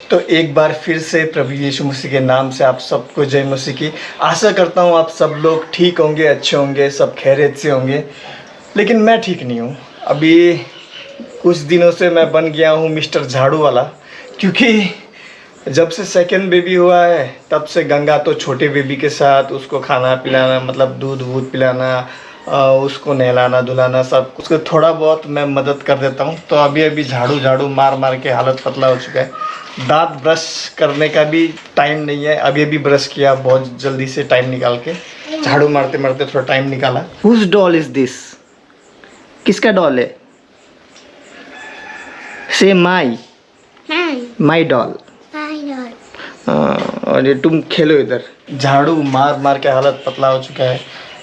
तो एक बार फिर से प्रभु यीशु मसीह के नाम से आप सबको जय मसीह की। आशा करता हूँ आप सब लोग ठीक होंगे, अच्छे होंगे, सब खैरियत से होंगे। लेकिन मैं ठीक नहीं हूँ। अभी कुछ दिनों से मैं बन गया हूँ मिस्टर झाड़ू वाला, क्योंकि जब से सेकंड बेबी हुआ है तब से गंगा तो छोटे बेबी के साथ उसको खाना पिलाना, मतलब दूध वूध पिलाना, उसको नहलाना धुलाना, सब उसको थोड़ा बहुत मैं मदद कर देता हूँ। तो अभी झाड़ू झाड़ू मार मार के हालत पतला हो चुका है। दांत ब्रश करने का भी टाइम नहीं है। अभी ब्रश किया बहुत जल्दी से टाइम निकाल के, झाड़ू मारते मारते थोड़ा टाइम निकाला। Whose doll is this? किसका डॉल है? से माई माई डॉल। और ये तुम खेलो इधर। झाड़ू मार मार के हालत पतला हो चुका है।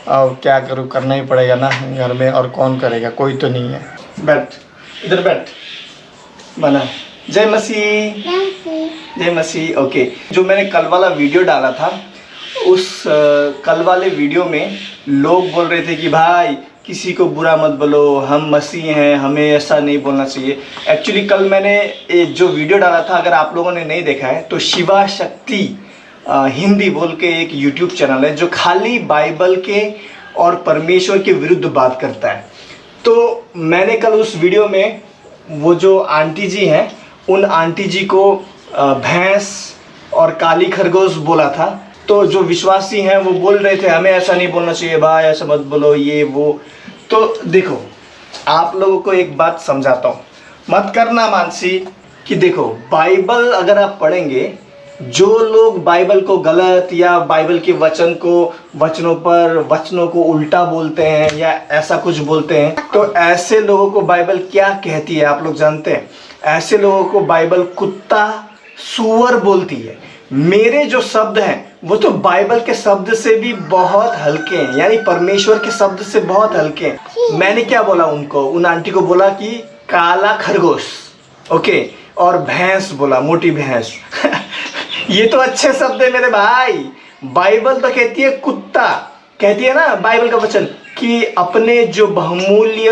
और क्या करूँ, करना ही पड़ेगा ना घर में, और कौन करेगा, कोई तो नहीं है। बैठ इधर बैठ, बना। जय मसीह, जय मसीह। ओके, जो मैंने कल वाला वीडियो डाला था, उस कल वाले वीडियो में लोग बोल रहे थे कि भाई किसी को बुरा मत बोलो, हम मसीह हैं, हमें ऐसा नहीं बोलना चाहिए। एक्चुअली कल मैंने जो वीडियो डाला था, अगर आप लोगों ने नहीं देखा है तो शिवा शक्ति हिंदी बोल के एक यूट्यूब चैनल है जो खाली बाइबल के और परमेश्वर के विरुद्ध बात करता है। तो मैंने कल उस वीडियो में वो जो आंटी जी हैं, उन आंटी जी को भैंस और काली खरगोश बोला था। तो जो विश्वासी हैं वो बोल रहे थे हमें ऐसा नहीं बोलना चाहिए भाई, ऐसा मत बोलो, ये वो। तो देखो, आप लोगों को एक बात समझाता हूँ, मत करना मानसी, कि देखो बाइबल अगर आप पढ़ेंगे, जो लोग बाइबल को गलत या बाइबल के वचनों को उल्टा बोलते हैं या ऐसा कुछ बोलते हैं, तो ऐसे लोगों को बाइबल क्या कहती है आप लोग जानते हैं? ऐसे लोगों को बाइबल कुत्ता, सूअर बोलती है। मेरे जो शब्द हैं वो तो बाइबल के शब्द से भी बहुत हल्के हैं, यानी परमेश्वर के शब्द से बहुत हल्के हैं। मैंने क्या बोला उनको, उन आंटी को बोला कि काला खरगोश, ओके, और भैंस बोला, मोटी भैंस। ये तो अच्छे शब्द है मेरे भाई। बाइबल तो कहती है कुत्ता, कहती है ना बाइबल का वचन कि अपने जो बहुमूल्य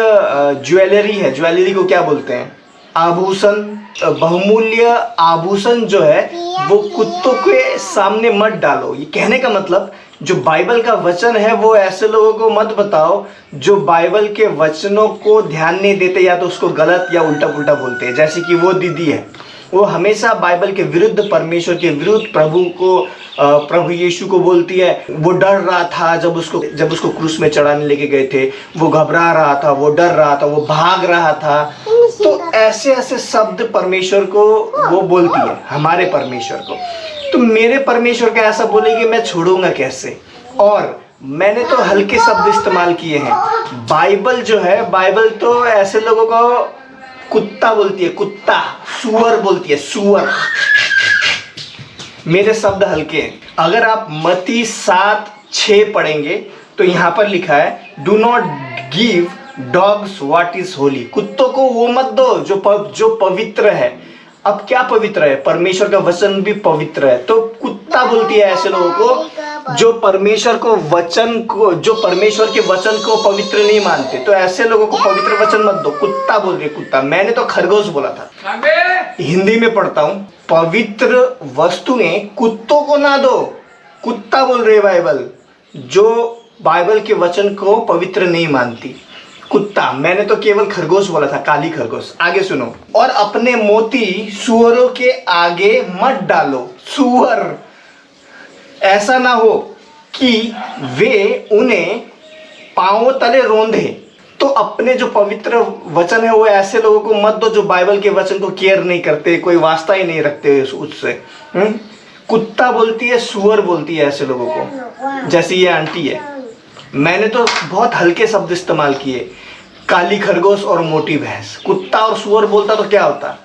ज्वेलरी है, ज्वेलरी को क्या बोलते हैं, आभूषण, बहुमूल्य आभूषण जो है वो कुत्तों के सामने मत डालो। ये कहने का मतलब जो बाइबल का वचन है वो ऐसे लोगों को मत बताओ जो बाइबल के वचनों को ध्यान नहीं देते, या तो उसको गलत या उल्टा पुल्टा बोलते हैं। जैसे कि वो दीदी है, वो हमेशा बाइबल के विरुद्ध, परमेश्वर के विरुद्ध प्रभु यीशु को बोलती है। वो डर रहा था जब उसको क्रूस में चढ़ाने लेके गए थे, वो घबरा रहा था, वो डर रहा था, वो भाग रहा था। तो ऐसे ऐसे शब्द परमेश्वर को वो बोलती है, हमारे परमेश्वर को। तो मेरे परमेश्वर का ऐसा बोलेगी, मैं छोड़ूंगा कैसे? और मैंने तो हल्के शब्द इस्तेमाल किए हैं। बाइबल जो है, बाइबल तो ऐसे लोगों को कुत्ता बोलती है, कुत्ता, सूअर बोलती है, सूअर। मेरे शब्द हल्के हैं। अगर आप मत्ती 7:6 पढ़ेंगे तो यहाँ पर लिखा है, do not give dogs what is Holi. कुत्तों को वो मत दो जो पवित्र है। अब क्या पवित्र है? परमेश्वर का वचन भी पवित्र है। तो कुत्ता बोलती है ऐसे लोगों को जो परमेश्वर के वचन को पवित्र नहीं मानते। तो ऐसे लोगों को पवित्र वचन मत दो। कुत्ता बोल रही है, कुत्ता। मैंने तो खरगोश बोला था। हिंदी में पढ़ता हूँ, पवित्र वस्तुएं कुत्तों को ना दो। कुत्ता बोल रही है बाइबल, जो बाइबल के वचन को पवित्र नहीं मानती। कुत्ता। मैंने तो केवल खरगोश बोला था, काली खरगोश। आगे सुनो, और अपने मोती सूअरों के आगे मत डालो। सूअर, ऐसा ना हो कि वे उन्हें पांवों तले रौंदे। तो अपने जो पवित्र वचन है वो ऐसे लोगों को मत दो जो बाइबल के वचन को केयर नहीं करते, कोई वास्ता ही नहीं रखते उससे। कुत्ता बोलती है, सूअर बोलती है ऐसे लोगों को, जैसे ये आंटी है। मैंने तो बहुत हल्के शब्द इस्तेमाल किए, काली खरगोश और मोटी भैंस। कुत्ता और सूअर बोलता तो क्या होता?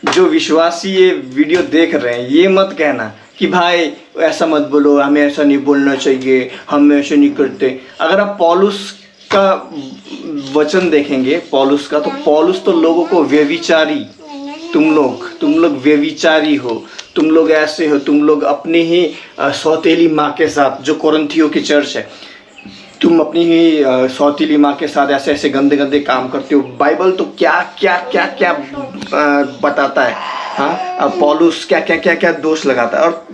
जो विश्वासी ये वीडियो देख रहे हैं, ये मत कहना कि भाई ऐसा मत बोलो, हमें ऐसा नहीं बोलना चाहिए, हम ऐसे नहीं करते। अगर आप पौलुस का वचन देखेंगे, पौलुस का, तो पौलुस तो लोगों को व्यभिचारी, तुम लोग व्यभिचारी हो, तुम लोग ऐसे हो, तुम लोग अपनी ही सौतेली माँ के साथ, जो कोरिन्थियों की चर्च है, तुम अपनी ही सौतीली माँ के साथ ऐसे ऐसे गंदे गंदे काम करते हो। बाइबल तो क्या क्या क्या क्या बताता है। हाँ, अब पॉलुस क्या क्या क्या क्या दोष लगाता है। और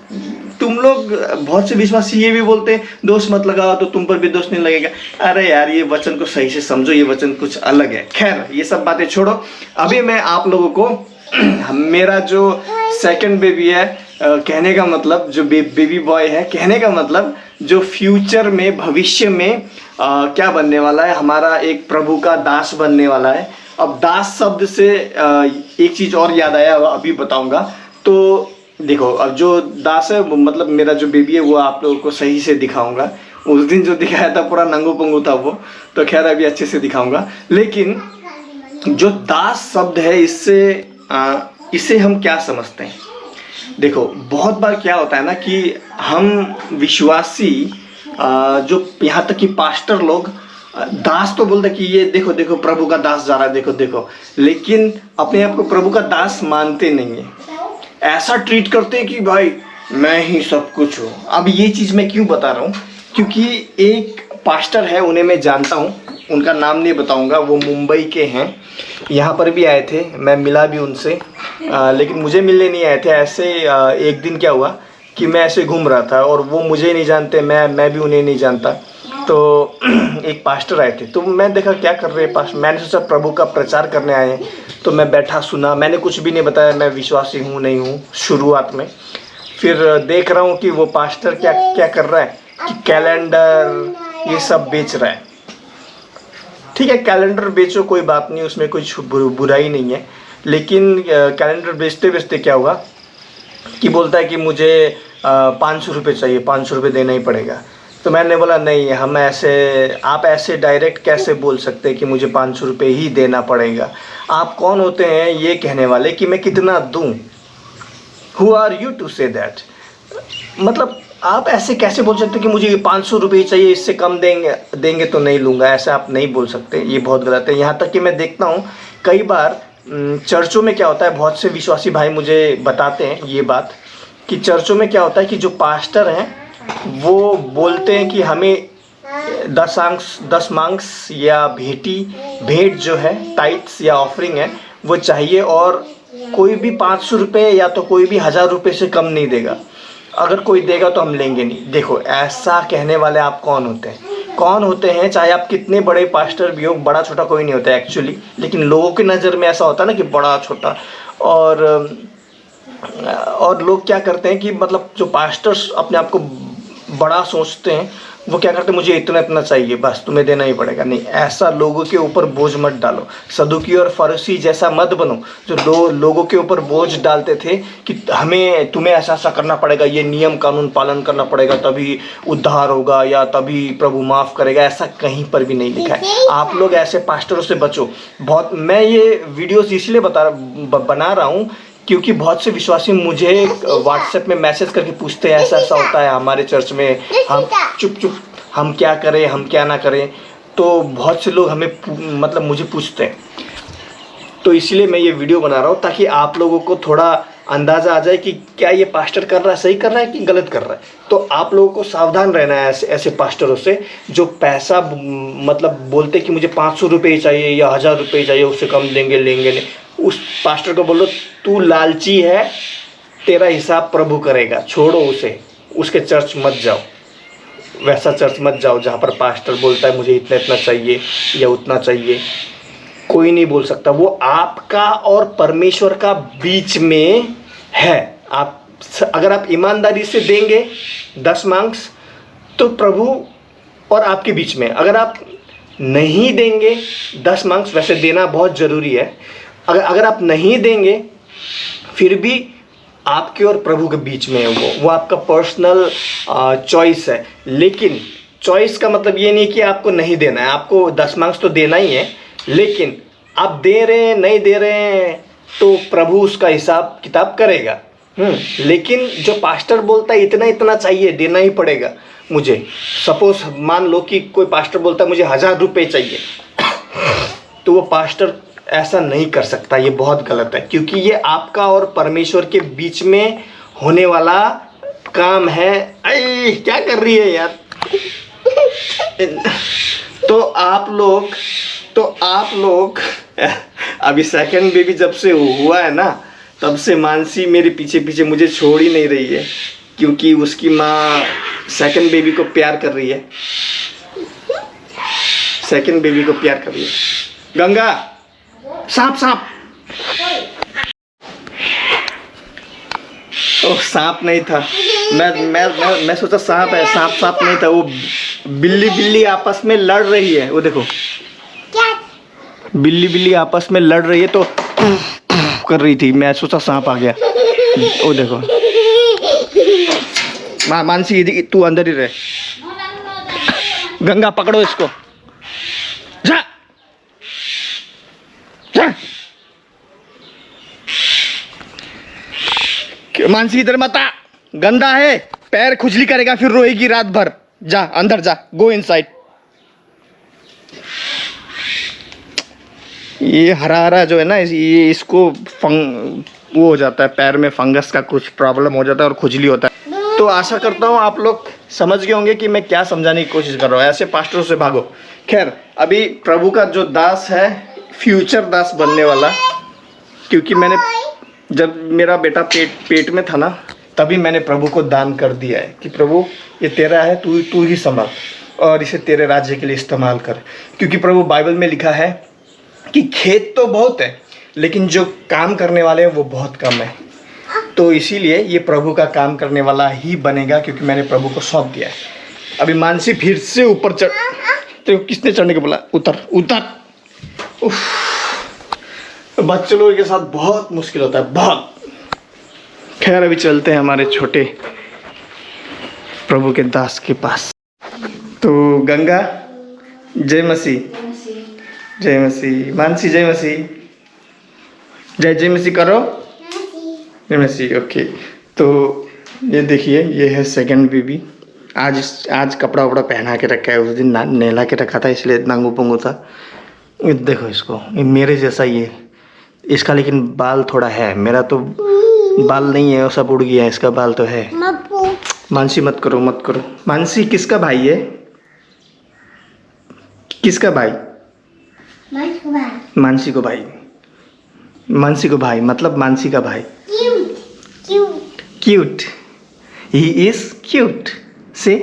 तुम लोग बहुत से विश्वासी ये भी बोलते हैं दोष मत लगाओ तो तुम पर भी दोष नहीं लगेगा। अरे यार, ये वचन को सही से समझो, ये वचन कुछ अलग है। खैर, ये सब बातें छोड़ो। अभी मैं आप लोगों को मेरा जो सेकंड बेबी है, कहने का मतलब जो बेबी बॉय है, कहने का मतलब जो फ्यूचर में, भविष्य में क्या बनने वाला है, हमारा एक प्रभु का दास बनने वाला है। अब दास शब्द से एक चीज़ और याद आया, अभी बताऊंगा। तो देखो, अब जो दास है मतलब मेरा जो बेबी है वो आप लोगों को सही से दिखाऊंगा। उस दिन जो दिखाया था पूरा नंगू पंगू था वो, तो खैर अभी अच्छे से दिखाऊंगा। लेकिन जो दास शब्द है, इससे हम क्या समझते हैं? देखो, बहुत बार क्या होता है ना कि हम विश्वासी, जो यहाँ तक कि पास्टर लोग, दास तो बोलते कि ये देखो देखो प्रभु का दास जा रहा है, देखो देखो, लेकिन अपने आप को प्रभु का दास मानते नहीं है। ऐसा ट्रीट करते हैं कि भाई मैं ही सब कुछ हूँ। अब ये चीज़ मैं क्यों बता रहा हूँ? क्योंकि एक पास्टर है, उन्हें मैं जानता हूँ, उनका नाम नहीं बताऊँगा, वो मुंबई के हैं। यहाँ पर भी आए थे, मैं मिला भी उनसे, लेकिन मुझे मिलने नहीं आए थे। ऐसे एक दिन क्या हुआ कि मैं ऐसे घूम रहा था और वो मुझे नहीं जानते, मैं भी उन्हें नहीं जानता। तो एक पास्टर आए थे, तो मैं देखा क्या कर रहे हैं पास्टर। मैंने सोचा प्रभु का प्रचार करने आए हैं, तो मैं बैठा सुना। मैंने कुछ भी नहीं बताया मैं विश्वासी हूँ नहीं हूँ शुरुआत में। फिर देख रहा हूँ कि वो पास्टर क्या क्या कर रहा है कि कैलेंडर ये सब बेच रहा है। ठीक है, कैलेंडर बेचो, कोई बात नहीं, उसमें कुछ बुराई नहीं है। लेकिन कैलेंडर बेचते बेचते क्या हुआ कि बोलता है कि मुझे 500 रुपये चाहिए, 500 रुपये देना ही पड़ेगा। तो मैंने बोला नहीं, आप ऐसे डायरेक्ट कैसे बोल सकते हैं कि मुझे 500 रुपये ही देना पड़ेगा? आप कौन होते हैं ये कहने वाले कि मैं कितना दूं? Who are you to say that? मतलब आप ऐसे कैसे बोल सकते कि मुझे 500 रुपये चाहिए, इससे कम देंगे तो नहीं लूँगा। ऐसा आप नहीं बोल सकते, ये बहुत गलत है। यहाँ तक कि मैं देखता हूँ कई बार चर्चों में क्या होता है, बहुत से विश्वासी भाई मुझे बताते हैं ये बात कि चर्चों में क्या होता है कि जो पास्टर हैं वो बोलते हैं कि हमें 10 मांग्स या भेंट जो है, टाइट्स या ऑफरिंग है, वो चाहिए, और कोई भी 500 रुपये या तो कोई भी 1000 रुपये से कम नहीं देगा। अगर कोई देगा तो हम लेंगे नहीं। देखो, ऐसा कहने वाले आप कौन होते हैं? कौन होते हैं? चाहे आप कितने बड़े पास्टर भी हो, बड़ा छोटा कोई नहीं होता एक्चुअली, लेकिन लोगों की नज़र में ऐसा होता है ना कि बड़ा छोटा। और लोग क्या करते हैं कि मतलब जो पास्टर्स अपने आप को बड़ा सोचते हैं, वो क्या करते हैं, मुझे इतना चाहिए, बस तुम्हें देना ही पड़ेगा। नहीं, ऐसा लोगों के ऊपर बोझ मत डालो। सदुकी और फरीसी जैसा मत बनो, जो लोगों के ऊपर बोझ डालते थे कि तुम्हें ऐसा करना पड़ेगा, ये नियम कानून पालन करना पड़ेगा, तभी उद्धार होगा या तभी प्रभु माफ़ करेगा। ऐसा कहीं पर भी नहीं लिखा है। आप लोग ऐसे पास्टरों से बचो। मैं ये वीडियोज़ इसलिए बना रहा हूँ क्योंकि बहुत से विश्वासी मुझे व्हाट्सएप में मैसेज करके पूछते हैं ऐसा होता है हमारे चर्च में, हम क्या करें, हम क्या ना करें। तो बहुत से लोग हमें मतलब मुझे पूछते हैं। तो इसलिए मैं ये वीडियो बना रहा हूँ ताकि आप लोगों को थोड़ा अंदाज़ा आ जाए कि क्या ये पास्टर कर रहा है, सही कर रहा है कि गलत कर रहा है। तो आप लोगों को सावधान रहना है ऐसे पास्टरों से जो पैसा मतलब बोलते कि मुझे 500 रुपये चाहिए या 1000 रुपये चाहिए, उससे कम लेंगे नहीं। उस पास्टर को बोलो तू लालची है, तेरा हिसाब प्रभु करेगा, छोड़ो उसे, उसके चर्च मत जाओ, वैसा चर्च मत जाओ जहाँ पर पास्टर बोलता है मुझे इतना चाहिए या उतना चाहिए। कोई नहीं बोल सकता, वो आपका और परमेश्वर का बीच में है। अगर आप ईमानदारी से देंगे 10 मांग्स तो प्रभु और आपके बीच में। अगर आप नहीं देंगे 10 मांग्स, वैसे देना बहुत ज़रूरी है, अगर आप नहीं देंगे फिर भी आपके और प्रभु के बीच में है वो आपका पर्सनल चॉइस है। लेकिन चॉइस का मतलब ये नहीं कि आपको नहीं देना है, आपको 10 मार्क्स तो देना ही है, लेकिन आप दे रहे हैं नहीं दे रहे हैं तो प्रभु उसका हिसाब किताब करेगा। लेकिन जो पास्टर बोलता है इतना चाहिए, देना ही पड़ेगा मुझे, सपोज मान लो कि कोई पास्टर बोलता है मुझे 1000 रुपये चाहिए, तो वो पास्टर ऐसा नहीं कर सकता। ये बहुत गलत है, क्योंकि ये आपका और परमेश्वर के बीच में होने वाला काम है। क्या कर रही है यार? तो आप लोग अभी सेकंड बेबी जब से हुआ है ना, तब से मानसी मेरे पीछे पीछे मुझे छोड़ ही नहीं रही है, क्योंकि उसकी माँ सेकंड बेबी को प्यार कर रही है, सेकंड बेबी को प्यार कर रही है। गंगा, सांप सांप। ओह, सांप नहीं था। मैं सोचा सांप है, सांप नहीं था। वो बिल्ली आपस में लड़ रही है। वो देखो, बिल्ली आपस में लड़ रही है तो कर रही थी। मैं सोचा सांप आ गया। वो देखो, मानसी तू अंदर ही रहे। गंगा पकड़ो इसको, जा जा। मानसी इधर मत आ, गंदा है, पैर खुजली करेगा, फिर रोएगी रात भर। जा अंदर जा, गो इनसाइड। ये हरा जो है ना, ये इसको वो हो जाता है, पैर में फंगस का कुछ प्रॉब्लम हो जाता है और खुजली होता है। तो आशा करता हूँ आप लोग समझ गए होंगे कि मैं क्या समझाने की कोशिश कर रहा हूँ। ऐसे पास्टरों से भागो। खैर, अभी प्रभु का जो दास है, फ्यूचर दास बनने वाला, क्योंकि मैंने जब मेरा बेटा पेट में था ना, तभी मैंने प्रभु को दान कर दिया है कि प्रभु ये तेरा है, तू ही संभाल और इसे तेरे राज्य के लिए इस्तेमाल कर। क्योंकि प्रभु बाइबल में लिखा है कि खेत तो बहुत है, लेकिन जो काम करने वाले हैं वो बहुत कम है। तो इसीलिए ये प्रभु का काम करने वाला ही बनेगा, क्योंकि मैंने प्रभु को सौंप दिया है। अभी मानसी फिर से ऊपर चढ़, तो किसने चढ़ने को बोला? उतर उतर। बच्चे लोगों के साथ बहुत मुश्किल होता है, बहुत। खैर, अभी चलते हैं हमारे छोटे प्रभु के दास के पास। तो गंगा, जय मसीह, जय मसीह। मानसी, जय मसीह, जय मसीह करो, जय मसीह। ओके, तो ये देखिए, ये है सेकंड बेबी। आज कपड़ा वपड़ा पहना के रखा है, उस दिन नहला के रखा था, इसलिए नंगू पंगू था। ये देखो इसको, ये मेरे जैसा ही है इसका, लेकिन बाल थोड़ा है। मेरा तो बाल नहीं है, वो सब उड़ गया है, इसका बाल तो है। मानसी मत करो, मत करो। मानसी किसका भाई है? किसका भाई? मानसी को भाई। मानसी को भाई मतलब मानसी का भाई। क्यूट। He is cute. से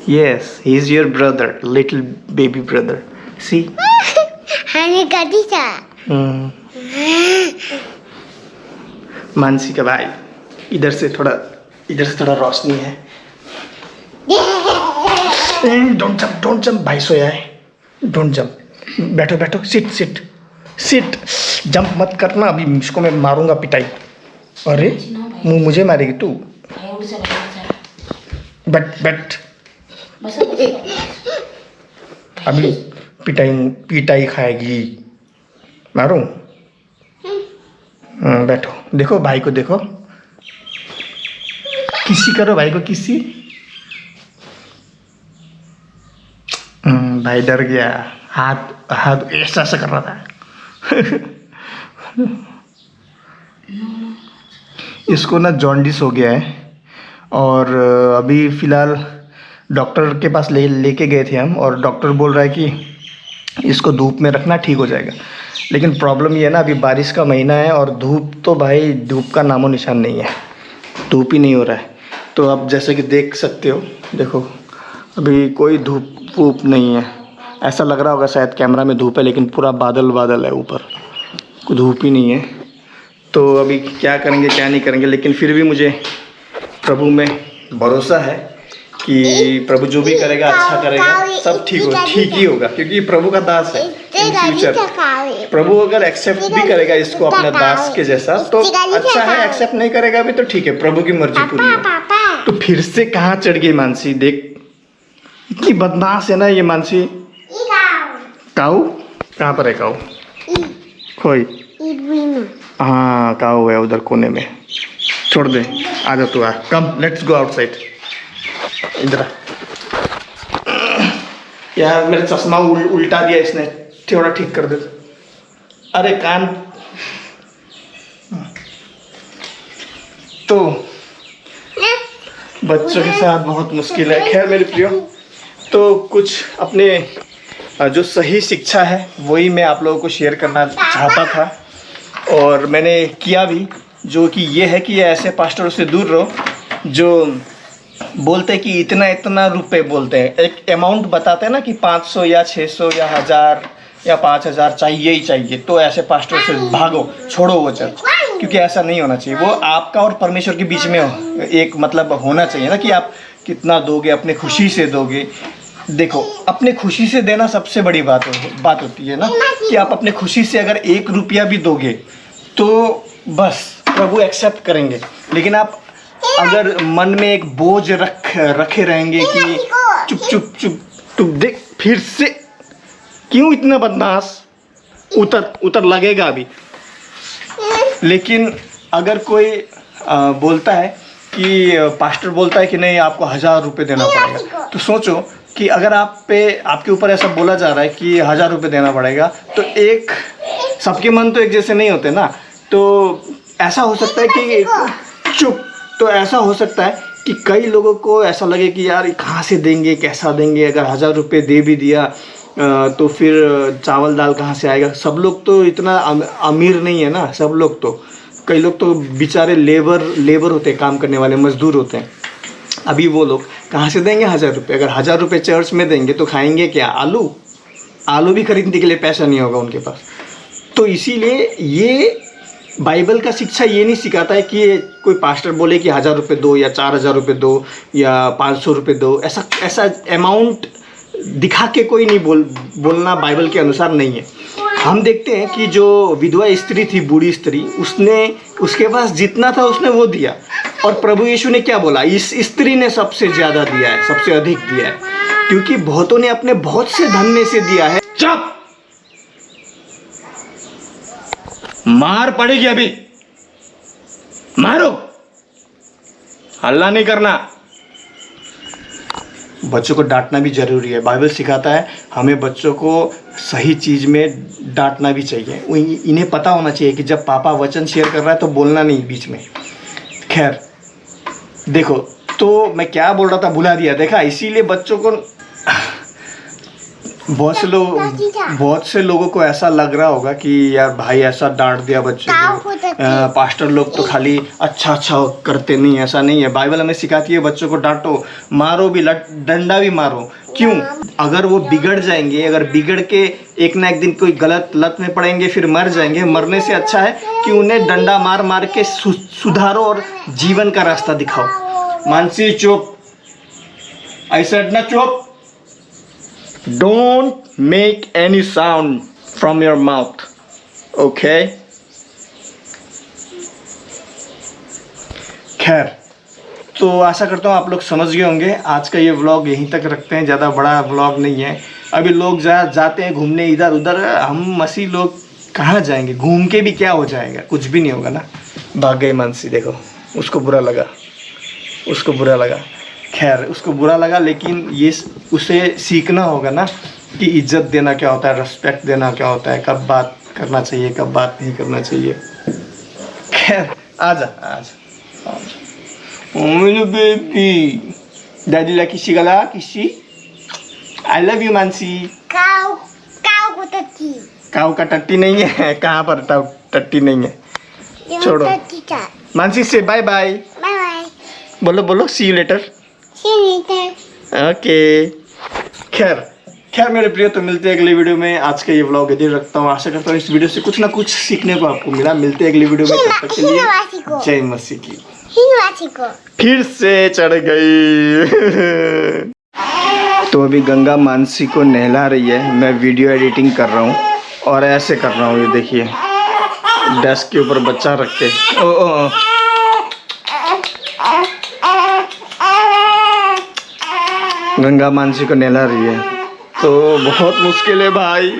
yes, he is your brother, little baby brother. See? Mansi का भाई। इधर से थोड़ा रोशनी है। डोंट जंप, भाई सोया है। डोंट जंप, बैठो, सिट। जंप मत करना, अभी इसको मैं मारूंगा पिटाई। अरे मुझे मारेगी तू? बैठ। अभी पिटाई खाएगी। मारूं? बैठो, देखो भाई को, देखो किसी करो भाई को, किसी। भाई डर गया, हाथ ऐसा कर रहा था। इसको ना जॉन्डिस हो गया है, और अभी फ़िलहाल डॉक्टर के पास लेके गए थे हम, और डॉक्टर बोल रहा है कि इसको धूप में रखना, ठीक हो जाएगा। लेकिन प्रॉब्लम ये है ना, अभी बारिश का महीना है, और धूप का नामो निशान नहीं है, धूप ही नहीं हो रहा है। तो आप जैसे कि देख सकते हो, देखो अभी कोई धूप नहीं है। ऐसा लग रहा होगा शायद कैमरा में धूप है, लेकिन पूरा बादल है ऊपर, कोई धूप ही नहीं है। तो अभी क्या करेंगे क्या नहीं करेंगे, लेकिन फिर भी मुझे प्रभु में भरोसा है कि प्रभु जो भी करेगा अच्छा करेगा, सब ठीक ही होगा, क्योंकि प्रभु का दास है। इन फ्यूचर प्रभु अगर एक्सेप्ट भी करेगा इसको अपना दास के जैसा, तो अच्छा है। एक्सेप्ट नहीं करेगा भी तो ठीक है, प्रभु की मर्जी पूरी है। तो फिर से कहाँ चढ़ गई मानसी, देख इतनी बदमाश है ना ये मानसी। काऊ कहाँ पर है? काऊ खोई, हाँ काऊ है उधर कोने में। छोड़ दे, आ जा तू, आ, कम लेट्स गो आउटसाइड। इधर यार, मेरे चश्मा उल्टा दिया इसने, थोड़ा ठीक कर दे। अरे कान। तो बच्चों के साथ बहुत मुश्किल है। खैर मेरे प्रियो, तो कुछ अपने जो सही शिक्षा है वही मैं आप लोगों को शेयर करना चाहता था। और मैंने किया भी, जो कि ये है कि ऐसे पास्टरों से दूर रहो जो बोलते हैं कि इतना इतना रुपए बोलते हैं, एक अमाउंट बताते हैं ना कि 500 या 600 या 1000 या 5000 चाहिए ही चाहिए, तो ऐसे पास्टरों से भागो, छोड़ो वो चर्च, क्योंकि ऐसा नहीं होना चाहिए। वो आपका और परमेश्वर के बीच में एक मतलब होना चाहिए ना कि आप कितना दोगे, अपने खुशी से दोगे। देखो, अपने खुशी से देना सबसे बड़ी बात होती है ना, कि आप अपने खुशी से अगर 1 रुपया भी दोगे तो बस प्रभु एक्सेप्ट करेंगे। लेकिन आप अगर मन में एक बोझ रखे रहेंगे कि चुप चुप चुप देख, फिर से क्यों इतना बदमाश, उतर लगेगा अभी। लेकिन अगर कोई बोलता है कि पास्टर बोलता है कि नहीं आपको 1000 रुपये देना पड़ेगा, तो सोचो कि अगर आपके ऊपर ऐसा बोला जा रहा है कि 1000 रुपये देना पड़ेगा, तो एक सबके मन तो एक जैसे नहीं होते ना, तो ऐसा हो सकता है कि तो ऐसा हो सकता है कि कई लोगों को ऐसा लगे कि यार कहाँ से देंगे, कैसा देंगे, अगर 1000 रुपये दे भी दिया तो फिर चावल दाल कहाँ से आएगा। सब लोग तो इतना अमीर नहीं है ना, सब लोग तो, कई लोग तो बेचारे लेबर होते हैं, काम करने वाले मजदूर होते हैं। अभी वो लोग कहाँ से देंगे 1000 रुपये? अगर 1000 रुपये चर्च में देंगे तो खाएंगे क्या? आलू भी खरीदने के लिए पैसा नहीं होगा उनके पास। तो इसीलिए ये बाइबल का शिक्षा ये नहीं सिखाता है कि कोई पास्टर बोले कि 1000 रुपये दो या 4000 रुपये दो या 500 रुपये दो, ऐसा अमाउंट दिखा के कोई नहीं बोलना बाइबल के अनुसार नहीं है। हम देखते हैं कि जो विधवा स्त्री थी, बूढ़ी स्त्री, उसके पास जितना था उसने वो दिया, और प्रभु यीशु ने क्या बोला? इस स्त्री ने सबसे ज़्यादा दिया है, सबसे अधिक दिया है, क्योंकि बहुतों ने अपने बहुत से धन में से दिया है। चुप, मार पड़ेगी अभी, मारो, हल्ला नहीं करना। बच्चों को डांटना भी जरूरी है। बाइबल सिखाता है हमें बच्चों को सही चीज़ में डांटना भी चाहिए। इन्हें पता होना चाहिए कि जब पापा वचन शेयर कर रहा है तो बोलना नहीं बीच में। खैर देखो, तो मैं क्या बोल रहा था भुला दिया। देखा, इसीलिए बच्चों को बहुत से लोगों को ऐसा लग रहा होगा कि यार भाई ऐसा डांट दिया बच्चों को, पास्टर लोग तो खाली अच्छा करते नहीं। ऐसा नहीं है, बाइबल हमें सिखाती है बच्चों को डांटो, मारो भी, डंडा भी मारो। क्यों? अगर वो बिगड़ जाएंगे, अगर बिगड़ के एक ना एक दिन कोई गलत लत में पड़ेंगे, फिर मर जाएंगे। मरने से अच्छा है कि उन्हें डंडा मार के सुधारो और जीवन का रास्ता दिखाओ। मानसी चुप, ऐसा ना चुप। Don't make any sound from your mouth, okay? खैर, तो आशा करता हूँ आप लोग समझ गए होंगे। आज का ये व्लॉग यहीं तक रखते हैं, ज़्यादा बड़ा व्लॉग नहीं है। अभी लोग जाते हैं घूमने इधर उधर, हम मसीह लोग कहाँ जाएंगे? घूम के भी क्या हो जाएगा? कुछ भी नहीं होगा ना। भाग गई मानसी, देखो, उसको बुरा लगा। खैर, उसको बुरा लगा, लेकिन ये उसे सीखना होगा ना कि इज्जत देना क्या होता है, रिस्पेक्ट देना क्या होता है, कब बात करना चाहिए, कब बात नहीं करना चाहिए। खैर, आजा मेरी बेबी, डैडी ला किसी गला किसी। I love you Mansi. Cow का टट्टी नहीं है। कहाँ पर टट्टी नहीं है, छोड़ो। मानसी से बाय बाय बोलो, सी यू लेटर। ओके। खैर मेरे प्रिय, तो मिलते हैं अगली वीडियो में। आज का ये व्लॉग इधर रखता हूँ। आशा करता हूँ इस वीडियो से कुछ ना कुछ सीखने को आपको मिला। मिलते हैं अगली वीडियो में, तब तक के लिए जय मसीह की। फिर से चढ़ गई। तो अभी गंगा मानसी को नहला रही है, मैं वीडियो एडिटिंग कर रहा हूँ और ऐसे कर रहा हूँ। ये देखिए, डेस्क के ऊपर बच्चा रख के गंगा मानसी को नहला रही है। तो बहुत मुश्किल है भाई।